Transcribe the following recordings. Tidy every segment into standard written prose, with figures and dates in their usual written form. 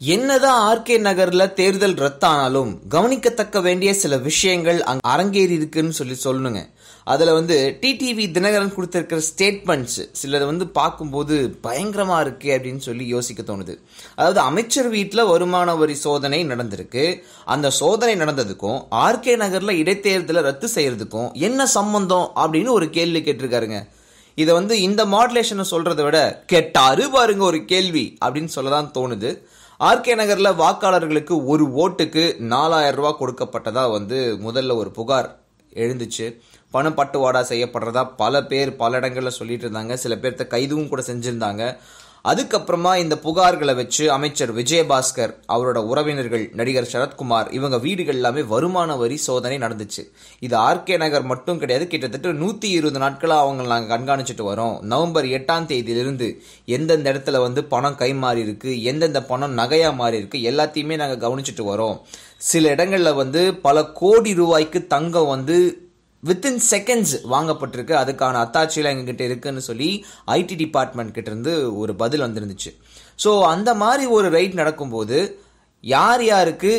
என்னதான் ஆர்கே நகர்ல தேர்தல் ரத்தானாலும் கவனிக்கத்தக்க வேண்டிய சில விஷயங்கள் அங்க அரங்கேறி இருக்குன்னு சொல்லணுங்க. அதுல டிடிவி தினகரன் கொடுத்திருக்கிற ஸ்டேட்மெண்ட்ஸ் சிலது பார்க்கும்போது பயங்கரமா இருக்கு அப்படின்னு சொல்லி யோசிக்க தோணுது. அதாவது அமைச்சர் வீட்டுல வருமான வரி சோதனை நடந்திருக்கு. அந்த சோதனை நடந்ததுக்கும் ஆர்கே நகர்ல இடைத்தேர்தலை ரத்து செய்யறதுக்கும் என்ன சம்பந்தம் அப்படின்னு ஒரு கேள்வி கேட்டிருக்காருங்க. இதை இந்த மாடுலேஷனை சொல்றதை விட கேட்டாரு பாருங்க ஒரு கேள்வி அப்படின்னு சொல்லதான் தோணுது. ஆர்கே நகர்ல வாக்காளர்களுக்கு ஒரு ஓட்டுக்கு 4000 ரூபாய் கொடுக்கப்பட்டதா முதல்ல ஒரு புகார் எழுந்துச்சு. பணப்பட்டுவாடா செய்யப்படுறதா பல பேர் பல இடங்கள்ல சொல்லிட்டு இருந்தாங்க. சில பேர்த்த கைதும் கூட செஞ்சிருந்தாங்க. அதுக்கப்புறமா இந்த புகார்களை வச்சு அமைச்சர் விஜயபாஸ்கர், அவரோட உறவினர்கள், நடிகர் சரத்குமார் இவங்க வீடுகள் எல்லாமே வருமான வரி சோதனை நடந்துச்சு. இது ஆர்கே நகர் மட்டும் கிடையாது, கிட்டத்தட்ட 120 நாட்களா அவங்க நாங்க கண்காணிச்சுட்டு வரோம். நவம்பர் 8ஆம் தேதியிலிருந்து எந்தெந்த இடத்துல பணம் கை மாறி இருக்கு, எந்தெந்த பணம் நகையா மாறி இருக்கு எல்லாத்தையுமே நாங்க கவனிச்சுட்டு வரோம். சில இடங்கள்ல பல கோடி ரூபாய்க்கு தங்கம் வித்தின் செகண்ட்ஸ் வாங்கப்பட்டிருக்கு. அதுக்கான அத்தாட்சியெல்லாம் எங்ககிட்ட இருக்குன்னு சொல்லி ஐடி டிபார்ட்மெண்ட் கிட்ட இருந்து ஒரு பதில் வந்திருந்துச்சு. ஸோ அந்த மாதிரி ஒரு ரைட் நடக்கும்போது யார் யாருக்கு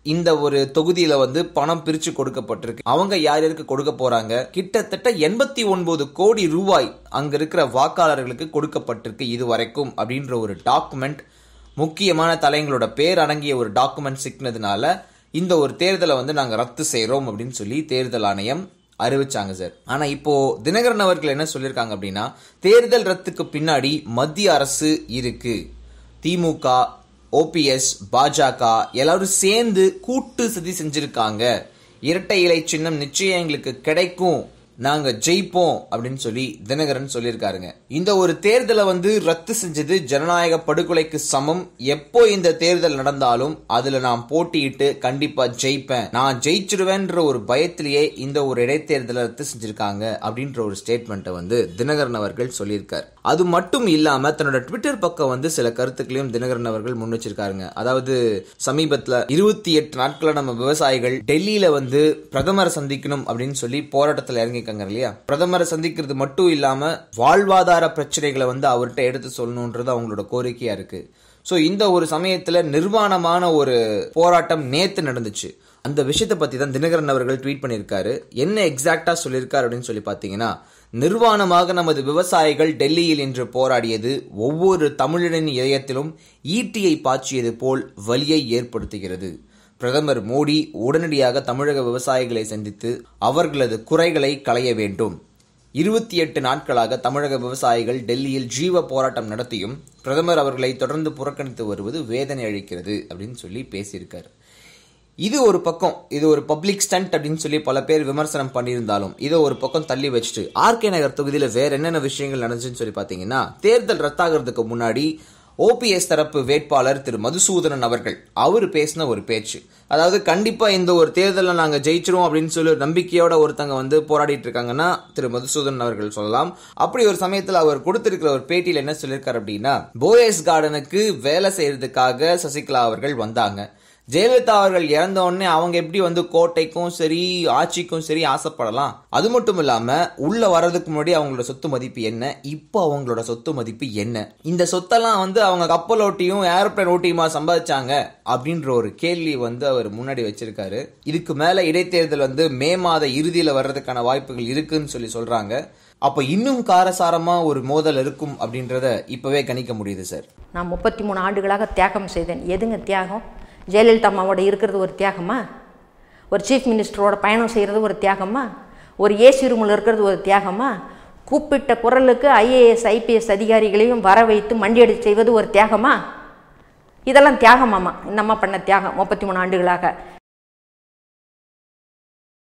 இந்த ஒரு தொகுதியில பணம் பிரிச்சு கொடுக்கப்பட்டிருக்கு, அவங்க யார் யாருக்கு கொடுக்க போறாங்க, கிட்டத்தட்ட 89 கோடி ரூபாய் அங்க இருக்கிற வாக்காளர்களுக்கு கொடுக்கப்பட்டிருக்கு இதுவரைக்கும் அப்படின்ற ஒரு டாக்குமெண்ட், முக்கியமான தலைங்களோட பேர் அடங்கிய ஒரு டாக்குமெண்ட் சிக்கினதுனால இந்த ஒரு தேர்தலை நாங்க ரத்து செய்யறோம் அப்படின்னு சொல்லி தேர்தல் ஆணையம் அறிவிச்சாங்க சார். ஆனா இப்போ தினகரன் அவர்கள் என்ன சொல்லியிருக்காங்க அப்படின்னா, தேர்தல் ரத்துக்கு பின்னாடி மத்திய அரசு இருக்கு, திமுக, ஓபிஎஸ், பாஜக எல்லாரும் சேர்ந்து கூட்டு சதி செஞ்சிருக்காங்க, இரட்டை இலை சின்னம் நிச்சயம் எங்களுக்கு கிடைக்கும், நாங்க ஜெயிப்போம் அப்படின்னு சொல்லி தினகரன் சொல்லியிருக்காருங்க. இந்த ஒரு தேர்தலை ரத்து செஞ்சது ஜனநாயக படுகொலைக்கு சமம். எப்போ இந்த தேர்தல் நடந்தாலும் அதுல நான் போட்டியிட்டு கண்டிப்பா ஜெயிப்பேன், நான் ஜெயிச்சிடுவேன்ற ஒரு பயத்திலேயே இந்த ஒரு இடைத்தேர்தலை ரத்து செஞ்சிருக்காங்க அப்படின்ற ஒரு ஸ்டேட்மெண்ட்டை தினகரன் அவர்கள் சொல்லியிருக்காரு. அது மட்டும் இல்லாம தன்னோட ட்விட்டர் பக்கம் சில கருத்துக்களையும் தினகரன் அவர்கள் முன் வச்சிருக்காருங்க. அதாவது சமீபத்துல 28 நாட்கள நம்ம விவசாயிகள் டெல்லியில பிரதமரை சந்திக்கணும் அப்படின்னு சொல்லி போராட்டத்தில் இறங்கி இல்லையா. பிரதமரை சந்திக்கிறது மட்டும் இல்லாம வாழ்வாதார பிரச்சனைகளை அவர்கிட்ட எடுத்து சொல்லணும்ன்றது அவங்களோட கோரிக்கையா இருக்கு. சோ இந்த ஒரு சமயத்துல நிர்வாணமான ஒரு போராட்டம் நேத்து நடந்துச்சு. அந்த விஷயத்தை பத்தி தான் தினகரன் அவர்கள் ட்வீட் பண்ணியிருக்காரு. என்ன எக்ஸாக்டா சொல்லியிருக்காரு அப்படின்னு சொல்லி பாத்தீங்கன்னா, நிர்வாணமாக நமது விவசாயிகள் டெல்லியில் இன்று போராடியது ஒவ்வொரு தமிழனின் இதயத்திலும் ஈட்டியை பாய்ச்சியது போல் வலியை ஏற்படுத்துகிறது. பிரதமர் மோடி உடனடியாக தமிழக விவசாயிகளை சந்தித்து அவர்களது குறைகளை களைய வேண்டும். 28 நாட்களாக தமிழக விவசாயிகள் டெல்லியில் ஜீவ போராட்டம் நடத்தியும் பிரதமர் அவர்களை தொடர்ந்து புறக்கணித்து வருவது வேதனை அளிக்கிறது அப்படின்னு சொல்லி பேசியிருக்காரு. இது ஒரு பக்கம், இது ஒரு பப்ளிக் ஸ்டண்ட் அப்படின்னு சொல்லி பல பேர் விமர்சனம் பண்ணியிருந்தாலும் இதை ஒரு பக்கம் தள்ளி வச்சுட்டு ஆர்கே நகர் தொகுதியில வேற என்னென்ன விஷயங்கள் நடந்துச்சுன்னு சொல்லி பாத்தீங்கன்னா, தேர்தல் ரத்தாகிறதுக்கு முன்னாடி ஓபிஎஸ் தரப்பு வேட்பாளர் திரு மதுசூதனன் அவரு பேசின ஒரு பேச்சு, அதாவது கண்டிப்பா இந்த ஒரு தேர்தலில் நாங்க ஜெயிச்சிரும் அப்படின்னு சொல்லி நம்பிக்கையோட ஒருத்தங்க போராடிட்டு இருக்காங்கன்னா திரு மதுசூதனன் அவர்கள் சொல்லலாம். அப்படி ஒரு சமயத்தில் அவர் கொடுத்திருக்கிற ஒரு பேட்டியில் என்ன சொல்லியிருக்காரு அப்படின்னா, போயஸ் கார்டனுக்கு வேலை செய்யறதுக்காக சசிகலா அவர்கள் வந்தாங்க. ஜெயலலிதா அவர்கள் இறந்த உடனே அவங்க எப்படி கோட்டைக்கும் சரி ஆட்சிக்கும் சரி ஆசைப்படலாம். அது மட்டும் இல்லாம உள்ள வர்றதுக்கு முன்னாடி அவங்களோட சொத்து மதிப்பு என்ன, இப்போ அவங்களோட சொத்து மதிப்பு என்ன, இந்த சொத்தெல்லாம் அவங்க கப்பல் ஓட்டியும் ஏரோப்ளேன் ஓட்டியுமா சம்பாதிச்சாங்க அப்படின்ற ஒரு கேள்வி அவர் முன்னாடி வச்சிருக்காரு. இதுக்கு மேல இடைத்தேர்தல் மே மாத இறுதியில வர்றதுக்கான வாய்ப்புகள் இருக்குன்னு சொல்றாங்க. அப்ப இன்னும் காரசாரமா ஒரு மோதல் இருக்கும் அப்படின்றத இப்பவே கணிக்க முடியுது சார். நான் 33 ஆண்டுகளாக தியாகம் செய்தேன். எதுங்க தியாகம்? ஜெயலலிதா அம்மாவோட இருக்கிறது ஒரு தியாகமா? ஒரு சீஃப் மினிஸ்டரோட பயணம் செய்கிறது ஒரு தியாகமா? ஒரு ஏசி ரூமில் இருக்கிறது ஒரு தியாகமா? கூப்பிட்ட குரலுக்கு ஐஏஎஸ் ஐபிஎஸ் அதிகாரிகளையும் வர வைத்து மண்டியடி செய்வது ஒரு தியாகமா? இதெல்லாம் தியாகமாமா இந்த அம்மா பண்ண தியாகம் 33 ஆண்டுகளாக.